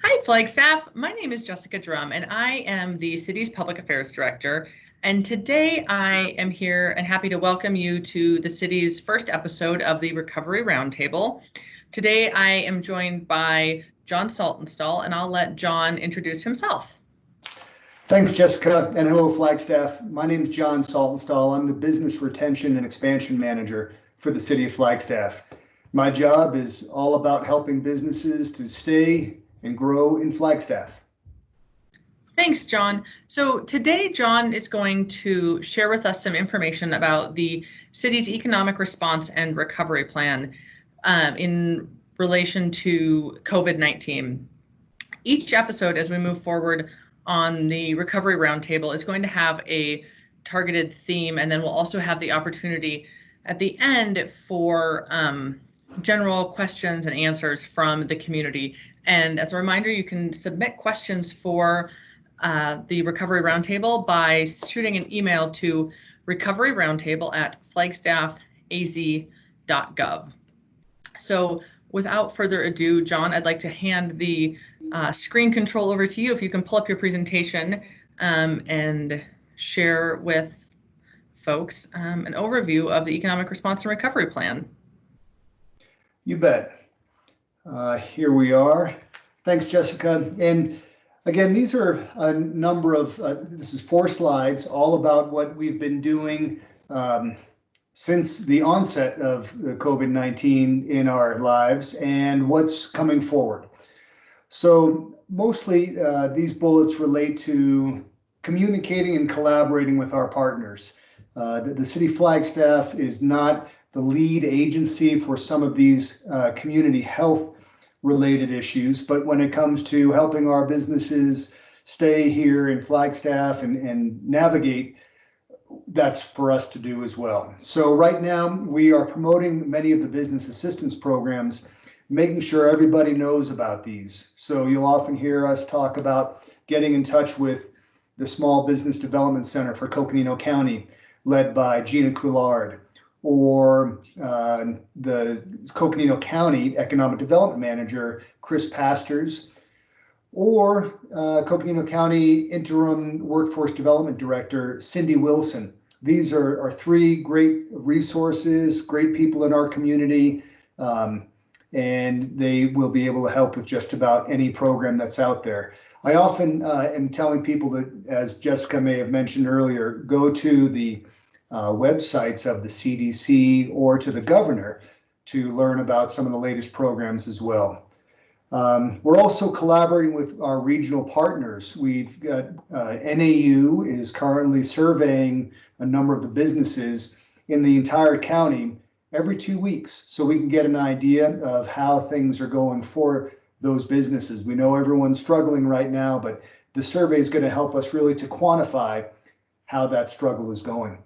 Hi, Flagstaff. My name is Jessica Drum, and I am the city's Public Affairs Director. And today I am here and happy to welcome you to the city's first episode of the Recovery Roundtable. Today I am joined by John Saltonstall, and I'll let John introduce himself. Thanks, Jessica, and hello, Flagstaff. My name is John Saltonstall. I'm the Business Retention and Expansion Manager for the City of Flagstaff. My job is all about helping businesses to stay and grow in Flagstaff. Thanks, John. So today, John is going to share with us some information about the city's economic response and recovery plan in relation to COVID-19. Each episode, as we move forward on the Recovery Roundtable, is going to have a targeted theme, and then we'll also have the opportunity at the end for general questions and answers from the community. And as a reminder, you can submit questions for the Recovery Roundtable by shooting an email to recoveryroundtable@flagstaffaz.gov. So without further ado, John, I'd like to hand the screen control over to you. If you can pull up your presentation and share with folks an overview of the Economic Response and Recovery Plan. You bet. Here we are. Thanks, Jessica. And again, these are a number of, this is 4 slides, all about what we've been doing since the onset of the COVID-19 in our lives and what's coming forward. So mostly these bullets relate to communicating and collaborating with our partners. The City Flagstaff is not the lead agency for some of these community health related issues, but when it comes to helping our businesses stay here in Flagstaff and navigate, that's for us to do as well. So right now we are promoting many of the business assistance programs, making sure everybody knows about these. So you'll often hear us talk about getting in touch with the Small Business Development Center for Coconino County, led by Gina Coulard, or the Coconino County Economic Development Manager, Chris Pastors, or Coconino County Interim Workforce Development Director, Cindy Wilson. These are 3 great resources, great people in our community, and they will be able to help with just about any program that's out there. I often am telling people that, as Jessica may have mentioned earlier, go to the websites of the CDC or to the governor to learn about some of the latest programs as well. We're also collaborating with our regional partners. We've got NAU is currently surveying a number of the businesses in the entire county every 2 weeks, so we can get an idea of how things are going for those businesses. We know everyone's struggling right now, but the survey is going to help us really to quantify how that struggle is going.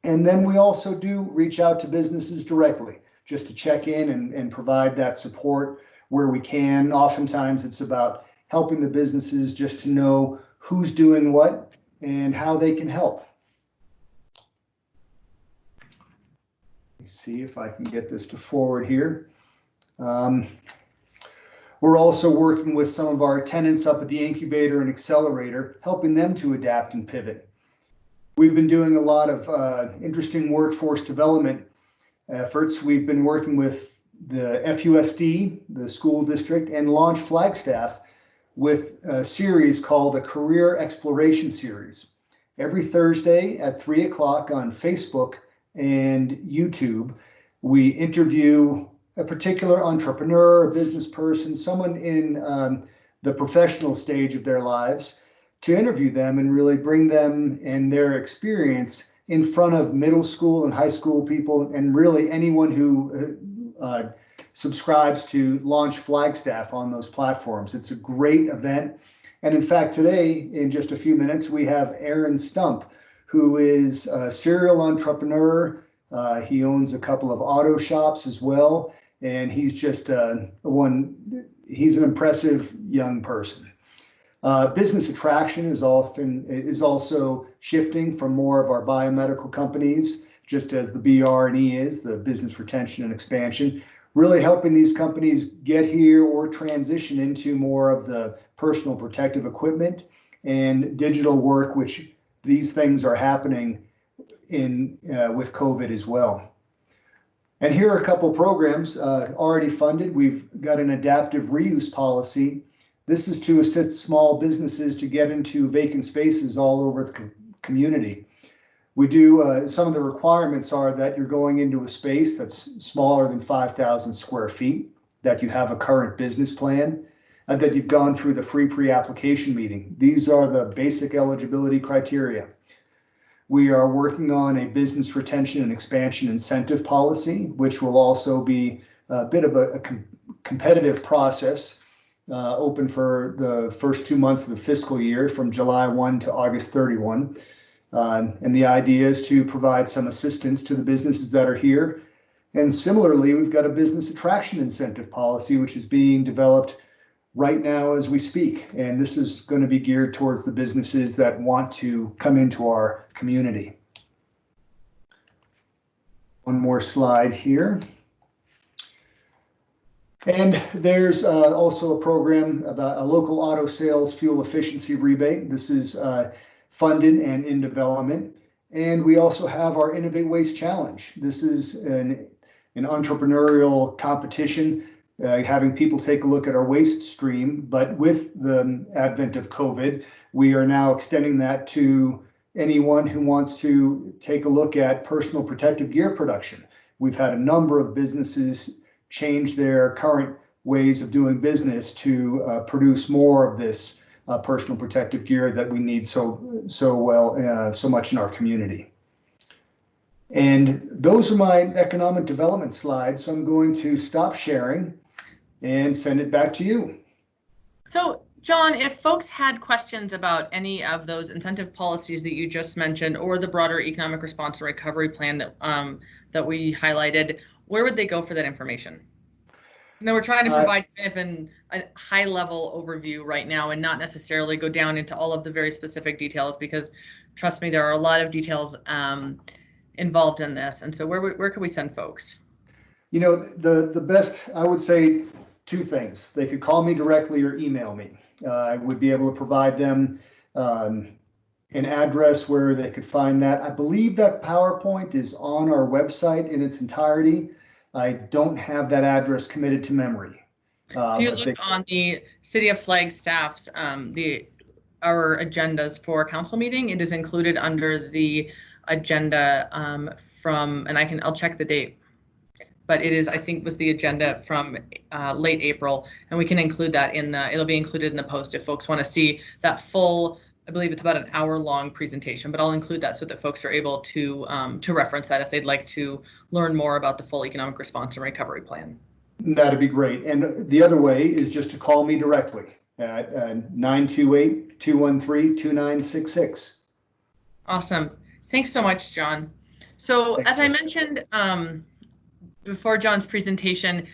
And then we also do reach out to businesses directly just to check in and provide that support where we can. Oftentimes it's about helping the businesses just to know who's doing what and how they can help. Let's see if I can get this to forward here. We're also working with some of our tenants up at the Incubator and Accelerator, helping them to adapt and pivot. We've been doing a lot of interesting workforce development efforts. We've been working with the FUSD, the school district, and Launch Flagstaff with a series called the Career Exploration Series. Every Thursday at 3 o'clock on Facebook and YouTube, we interview a particular entrepreneur, a business person, someone in the professional stage of their lives, to interview them and really bring them and their experience in front of middle school and high school people, and really anyone who subscribes to Launch Flagstaff on those platforms. It's a great event. And in fact, today, in just a few minutes, we have Aaron Stump, who is a serial entrepreneur. He owns a couple of auto shops as well. And he's just he's an impressive young person. Business attraction is also shifting from more of our biomedical companies, just as the BR&E is, the business retention and expansion, really helping these companies get here or transition into more of the personal protective equipment and digital work, which these things are happening in with COVID as well. And here are a couple programs already funded. We've got an adaptive reuse policy. This is to assist small businesses to get into vacant spaces all over the community. We do, some of the requirements are that you're going into a space that's smaller than 5,000 square feet, that you have a current business plan, and that you've gone through the free pre-application meeting. These are the basic eligibility criteria. We are working on a business retention and expansion incentive policy, which will also be a bit of a competitive process, open for the first 2 months of the fiscal year from July 1 to August 31. And the idea is to provide some assistance to the businesses that are here. And similarly, we've got a business attraction incentive policy, which is being developed right now as we speak. And this is going to be geared towards the businesses that want to come into our community. One more slide here. And there's also a program about a local auto sales fuel efficiency rebate. This is funded and in development. And we also have our Innovate Waste Challenge. This is an entrepreneurial competition, having people take a look at our waste stream. But with the advent of COVID, we are now extending that to anyone who wants to take a look at personal protective gear production. We've had a number of businesses change their current ways of doing business to produce more of this personal protective gear that we need so much in our community. And those are my economic development slides. So I'm going to stop sharing and send it back to you. So John, if folks had questions about any of those incentive policies that you just mentioned, or the broader economic response and recovery plan that we highlighted, where would they go for that information? No, we're trying to provide kind of a high-level overview right now and not necessarily go down into all of the very specific details, because trust me, there are a lot of details involved in this. And so where could we send folks? You know, the best, I would say two things. They could call me directly or email me. I would be able to provide them an address where they could find that. I believe that PowerPoint is on our website in its entirety. I don't have that address committed to memory. If you look on the City of Flagstaff's, our agendas for council meeting, it is included under the agenda and I'll check the date, but it is, I think, was the agenda from late April, and we can include that it'll be included in the post if folks want to see that full, I believe it's about an hour-long presentation, but I'll include that so that folks are able to reference that if they'd like to learn more about the full economic response and recovery plan. That'd be great. And the other way is just to call me directly at 928-213-2966. Awesome. Thanks so much, John. So as I mentioned before John's presentation,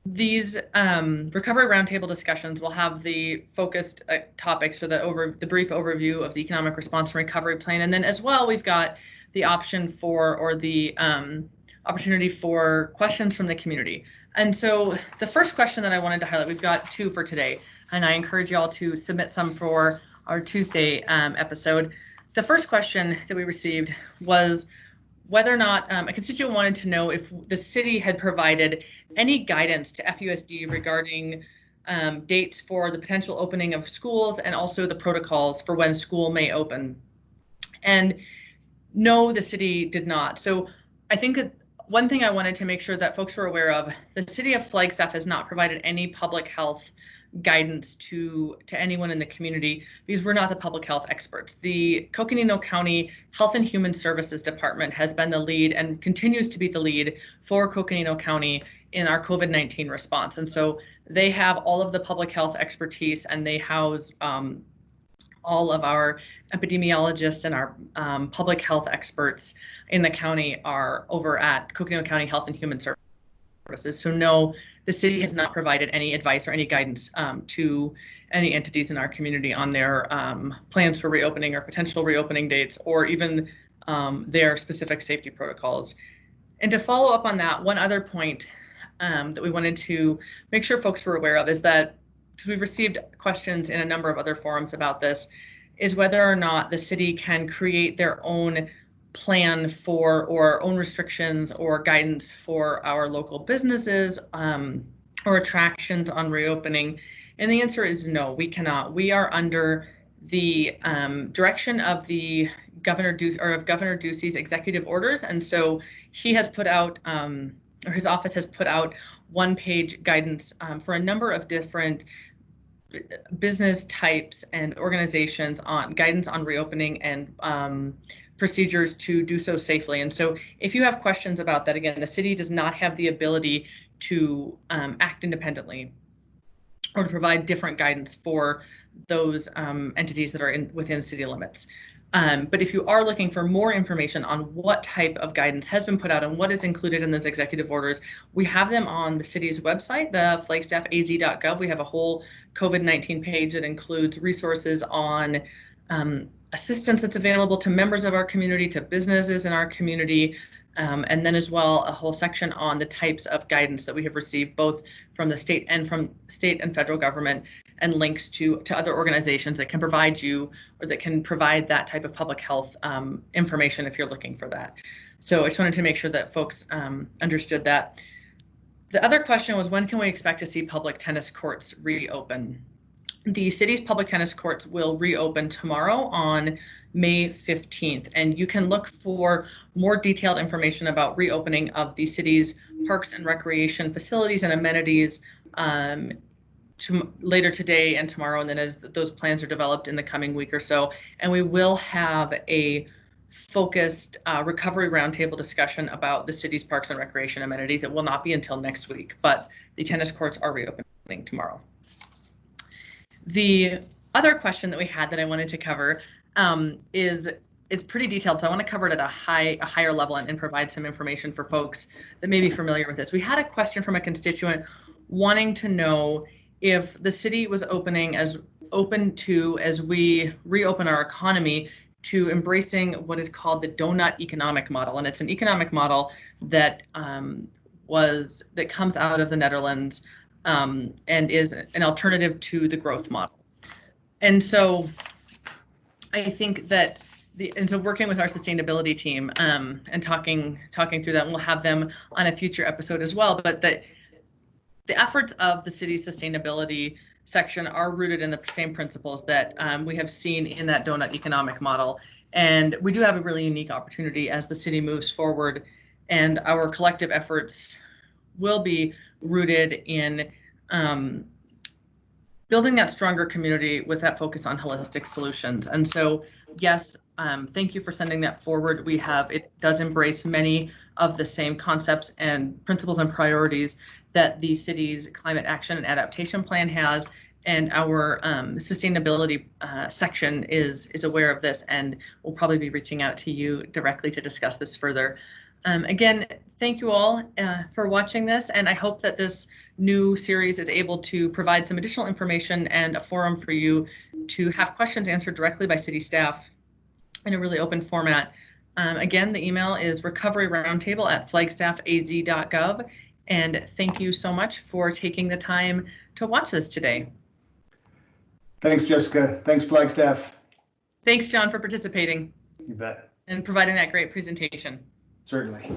these recovery roundtable discussions will have the focused topics for the brief overview of the economic response and recovery plan. And then as well, we've got the option for, or the opportunity for, questions from the community. And so the first question that I wanted to highlight, we've got two for today, and I encourage you all to submit some for our Tuesday episode. The first question that we received was whether or not a constituent wanted to know if the city had provided any guidance to FUSD regarding dates for the potential opening of schools and also the protocols for when school may open. And no, the city did not. So I think that one thing I wanted to make sure that folks were aware of, the city of Flagstaff has not provided any public health guidance to anyone in the community, because we're not the public health experts. The Coconino County Health and Human Services Department has been the lead and continues to be the lead for Coconino County in our COVID-19 response. And so they have all of the public health expertise, and they house all of our epidemiologists and our public health experts in the county are over at Coconino County Health and Human Services. So no, the city has not provided any advice or any guidance to any entities in our community on their plans for reopening or potential reopening dates, or even their specific safety protocols. And to follow up on that, one other point, that we wanted to make sure folks were aware of is that, because we've received questions in a number of other forums about this, is whether or not the city can create their own plan for or own restrictions or guidance for our local businesses or attractions on reopening. And the answer is no, we cannot. We are under the direction of the Governor Ducey's executive orders, and so he has put out, or his office has put out, one-page guidance for a number of different business types and organizations on guidance on reopening and procedures to do so safely. And so if you have questions about that, again, the city does not have the ability to act independently or to provide different guidance for those entities that are within city limits. But if you are looking for more information on what type of guidance has been put out and what is included in those executive orders, we have them on the city's website, the flagstaffaz.gov. We have a whole COVID-19 page that includes resources on assistance that's available to members of our community, to businesses in our community, and then as well a whole section on the types of guidance that we have received both from the state and federal government, and links to other organizations that can provide you or that can provide that type of public health information if you're looking for that. So I just wanted to make sure that folks understood that. The other question was, when can we expect to see public tennis courts reopen? The city's public tennis courts will reopen tomorrow on May 15th, and you can look for more detailed information about reopening of the city's parks and recreation facilities and amenities later today and tomorrow, and then as those plans are developed in the coming week or so. And we will have a focused recovery roundtable discussion about the city's parks and recreation amenities. It will not be until next week, but the tennis courts are reopening tomorrow. The other question that we had that I wanted to cover is pretty detailed, so I want to cover it at a higher level and provide some information for folks that may be familiar with this. We had a question from a constituent wanting to know if the city was open to, as we reopen our economy, to embracing what is called the donut economic model. And it's an economic model that comes out of the Netherlands and is an alternative to the growth model. And so I think that so working with our sustainability team and talking through that, and we'll have them on a future episode as well, but the efforts of the city's sustainability section are rooted in the same principles that we have seen in that donut economic model. And we do have a really unique opportunity as the city moves forward, and our collective efforts will be rooted in building that stronger community with that focus on holistic solutions. And so, yes, thank you for sending that forward. It does embrace many of the same concepts and principles and priorities that the city's climate action and adaptation plan has, and our sustainability section is aware of this, and we'll probably be reaching out to you directly to discuss this further. Again, thank you all for watching this, and I hope that this new series is able to provide some additional information and a forum for you to have questions answered directly by city staff in a really open format. Again, the email is recoveryroundtable@flagstaffaz.gov, and thank you so much for taking the time to watch this today. Thanks, Jessica. Thanks, Flagstaff. Thanks, John, for participating. You bet. And providing that great presentation. Certainly.